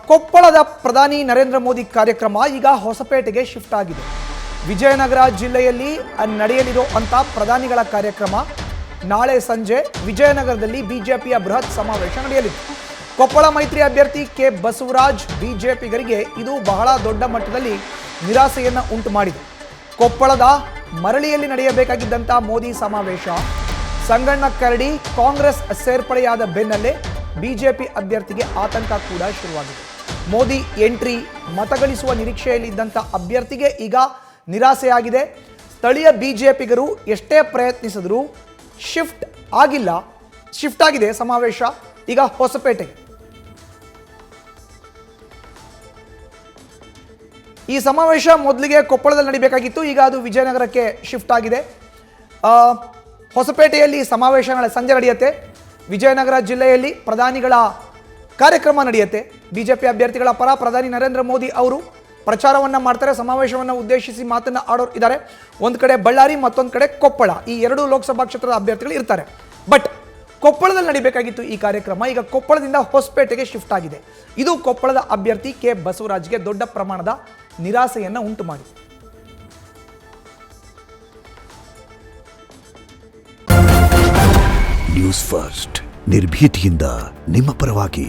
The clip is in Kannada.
ಕೊಪ್ಪಳದ ಪ್ರಧಾನಿ ನರೇಂದ್ರ ಮೋದಿ ಕಾರ್ಯಕ್ರಮ ಈಗ ಹೊಸಪೇಟೆಗೆ ಶಿಫ್ಟ್ ಆಗಿದೆ. ವಿಜಯನಗರ ಜಿಲ್ಲೆಯಲ್ಲಿ ನಡೆಯಲಿರುವಂಥ ಪ್ರಧಾನಿಗಳ ಕಾರ್ಯಕ್ರಮ ನಾಳೆ ಸಂಜೆ ವಿಜಯನಗರದಲ್ಲಿ ಬಿಜೆಪಿಯ ಬೃಹತ್ ಸಮಾವೇಶ ನಡೆಯಲಿದೆ. ಕೊಪ್ಪಳ ಮೈತ್ರಿ ಅಭ್ಯರ್ಥಿ ಕೆ ಬಸವರಾಜ್ ಬಿಜೆಪಿಗರಿಗೆ ಇದು ಬಹಳ ದೊಡ್ಡ ಮಟ್ಟದಲ್ಲಿ ನಿರಾಸೆಯನ್ನು ಉಂಟು ಮಾಡಿದೆ. ಕೊಪ್ಪಳದ ಮರಳಿಯಲ್ಲಿ ನಡೆಯಬೇಕಾಗಿದ್ದಂಥ ಮೋದಿ ಸಮಾವೇಶ ಸಂಗಣ್ಣ ಕರಡಿ ಕಾಂಗ್ರೆಸ್ ಸೇರ್ಪಡೆಯಾದ ಬೆನ್ನಲ್ಲೇ ಬಿಜೆಪಿ ಅಭ್ಯರ್ಥಿಗೆ ಆತಂಕ ಕೂಡ ಶುರುವಾಗಿದೆ. ಮೋದಿ ಎಂಟ್ರಿ ಮತಗಳಿಸುವ ನಿರೀಕ್ಷೆಯಲ್ಲಿದ್ದಂಥ ಅಭ್ಯರ್ಥಿಗೆ ಈಗ ನಿರಾಸೆಯಾಗಿದೆ. ಸ್ಥಳೀಯ ಬಿಜೆಪಿಗರು ಎಷ್ಟೇ ಪ್ರಯತ್ನಿಸಿದರೂ ಶಿಫ್ಟ್ ಆಗಿದೆ ಸಮಾವೇಶ ಈಗ ಹೊಸಪೇಟೆಗೆ. ಈ ಸಮಾವೇಶ ಮೊದಲಿಗೆ ಕೊಪ್ಪಳದಲ್ಲಿ ನಡೀಬೇಕಾಗಿತ್ತು, ಈಗ ಅದು ವಿಜಯನಗರಕ್ಕೆ ಶಿಫ್ಟ್ ಆಗಿದೆ. ಹೊಸಪೇಟೆಯಲ್ಲಿ ಸಮಾವೇಶ ನಾಳೆ ಸಂಜೆ ನಡೆಯುತ್ತೆ. ವಿಜಯನಗರ ಜಿಲ್ಲೆಯಲ್ಲಿ ಪ್ರಧಾನಿಗಳ ಕಾರ್ಯಕ್ರಮ ನಡೆಯುತ್ತೆ. ಬಿಜೆಪಿ ಅಭ್ಯರ್ಥಿಗಳ ಪರ ಪ್ರಧಾನಿ ನರೇಂದ್ರ ಮೋದಿ ಅವರು ಪ್ರಚಾರವನ್ನು ಮಾಡ್ತಾರೆ. ಸಮಾವೇಶವನ್ನು ಉದ್ದೇಶಿಸಿ ಮಾತನ್ನು ಆಡೋರು ಇದ್ದಾರೆ. ಒಂದು ಕಡೆ ಬಳ್ಳಾರಿ, ಮತ್ತೊಂದು ಕಡೆ ಕೊಪ್ಪಳ, ಈ ಎರಡೂ ಲೋಕಸಭಾ ಕ್ಷೇತ್ರದ ಅಭ್ಯರ್ಥಿಗಳು ಇರ್ತಾರೆ. ಬಟ್ ಕೊಪ್ಪಳದಲ್ಲಿ ನಡೀಬೇಕಾಗಿತ್ತು ಈ ಕಾರ್ಯಕ್ರಮ, ಈಗ ಕೊಪ್ಪಳದಿಂದ ಹೊಸಪೇಟೆಗೆ ಶಿಫ್ಟ್ ಆಗಿದೆ. ಇದು ಕೊಪ್ಪಳದ ಅಭ್ಯರ್ಥಿ ಕೆ ಬಸವರಾಜ್ಗೆ ದೊಡ್ಡ ಪ್ರಮಾಣದ ನಿರಾಸೆಯನ್ನು ಉಂಟು ಮಾಡಿದೆ. ನ್ಯೂಸ್ ಫಸ್ಟ್ ನಿರ್ಭೀತಿಯಿಂದ ನಿಮ್ಮ ಪರವಾಗಿ.